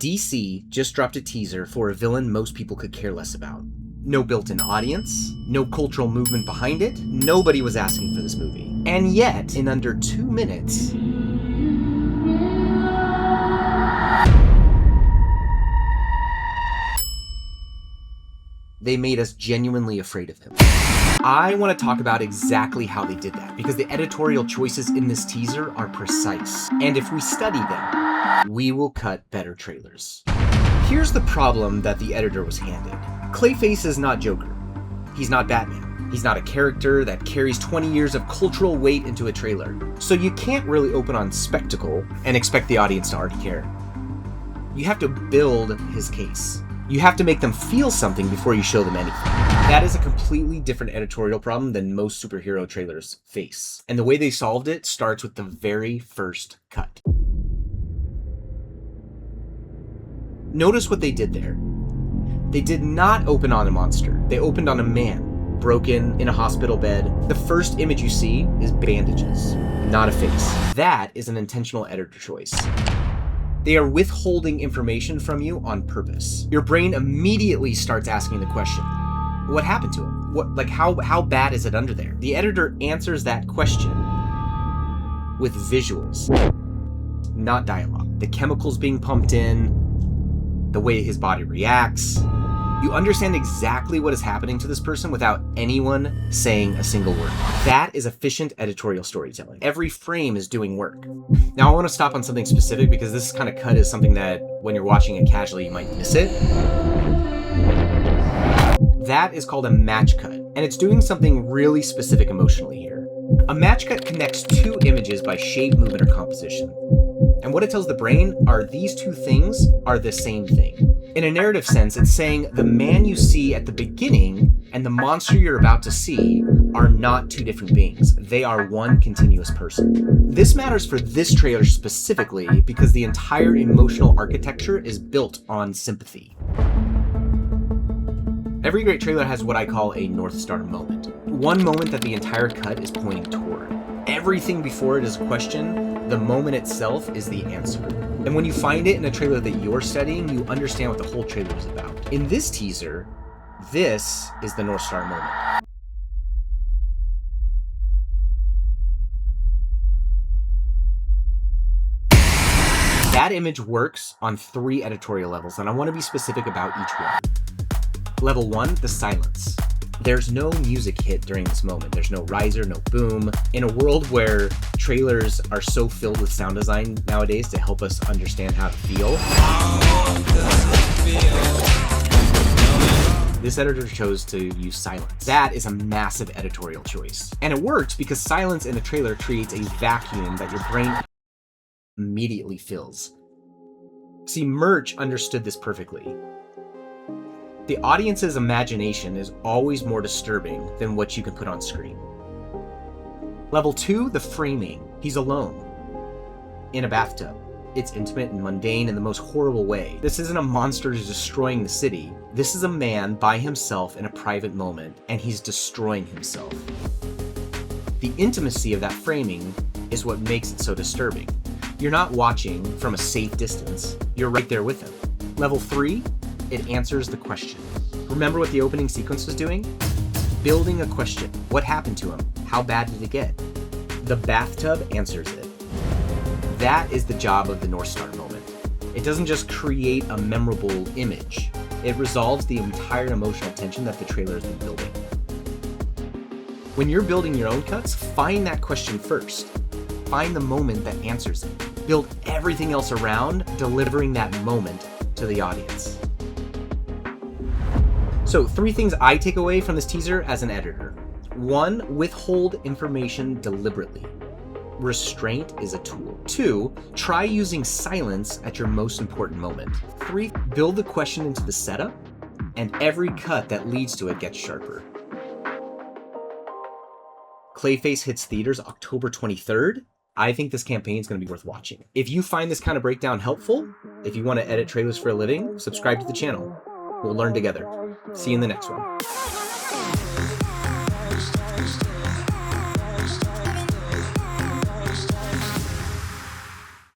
DC just dropped a teaser for a villain most people could care less about. No built-in audience, no cultural movement behind it, nobody was asking for this movie. And yet, in under 2 minutes, they made us genuinely afraid of him. I want to talk about exactly how they did that, because the editorial choices in this teaser are precise. And if we study them, we will cut better trailers. Here's the problem that the editor was handed. Clayface is not Joker. He's not Batman. He's not a character that carries 20 years of cultural weight into a trailer. So you can't really open on spectacle and expect the audience to already care. You have to build his case. You have to make them feel something before you show them anything. That is a completely different editorial problem than most superhero trailers face. And the way they solved it starts with the very first cut. Notice what they did there. They did not open on a monster. They opened on a man, broken in a hospital bed. The first image you see is bandages, not a face. That is an intentional editor choice. They are withholding information from you on purpose. Your brain immediately starts asking the question, what happened to him? How bad is it under there? The editor answers that question with visuals, not dialogue. The chemicals being pumped in, the way his body reacts. You understand exactly what is happening to this person without anyone saying a single word. That is efficient editorial storytelling. Every frame is doing work. Now I want to stop on something specific because this kind of cut is something that when you're watching it casually, you might miss it. That is called a match cut, and it's doing something really specific emotionally here. A match cut connects two images by shape, movement, or composition. And what it tells the brain are these two things are the same thing. In a narrative sense, it's saying the man you see at the beginning and the monster you're about to see are not two different beings. They are one continuous person. This matters for this trailer specifically because the entire emotional architecture is built on sympathy. Every great trailer has what I call a North Star moment. One moment that the entire cut is pointing toward. Everything before it is a question, the moment itself is the answer. And when you find it in a trailer that you're studying, you understand what the whole trailer is about. In this teaser, this is the North Star moment. That image works on 3 editorial levels, and I want to be specific about each one. Level 1, the silence. There's no music hit during this moment. There's no riser, no boom. In a world where trailers are so filled with sound design nowadays to help us understand how to feel, this editor chose to use silence. That is a massive editorial choice. And it works because silence in a trailer creates a vacuum that your brain immediately fills. See, Murch understood this perfectly. The audience's imagination is always more disturbing than what you can put on screen. Level 2, the framing. He's alone in a bathtub. It's intimate and mundane in the most horrible way. This isn't a monster who's destroying the city. This is a man by himself in a private moment, and he's destroying himself. The intimacy of that framing is what makes it so disturbing. You're not watching from a safe distance. You're right there with him. Level 3, it answers the question. Remember what the opening sequence was doing? Building a question. What happened to him? How bad did it get? The bathtub answers it. That is the job of the North Star moment. It doesn't just create a memorable image. It resolves the entire emotional tension that the trailer has been building. When you're building your own cuts, find that question first. Find the moment that answers it. Build everything else around delivering that moment to the audience. So 3 things I take away from this teaser as an editor. 1, withhold information deliberately. Restraint is a tool. 2, try using silence at your most important moment. 3, build the question into the setup, and every cut that leads to it gets sharper. Clayface hits theaters October 23rd. I think this campaign is going to be worth watching. If you find this kind of breakdown helpful, if you want to edit trailers for a living, subscribe to the channel. We'll learn together. See you in the next one.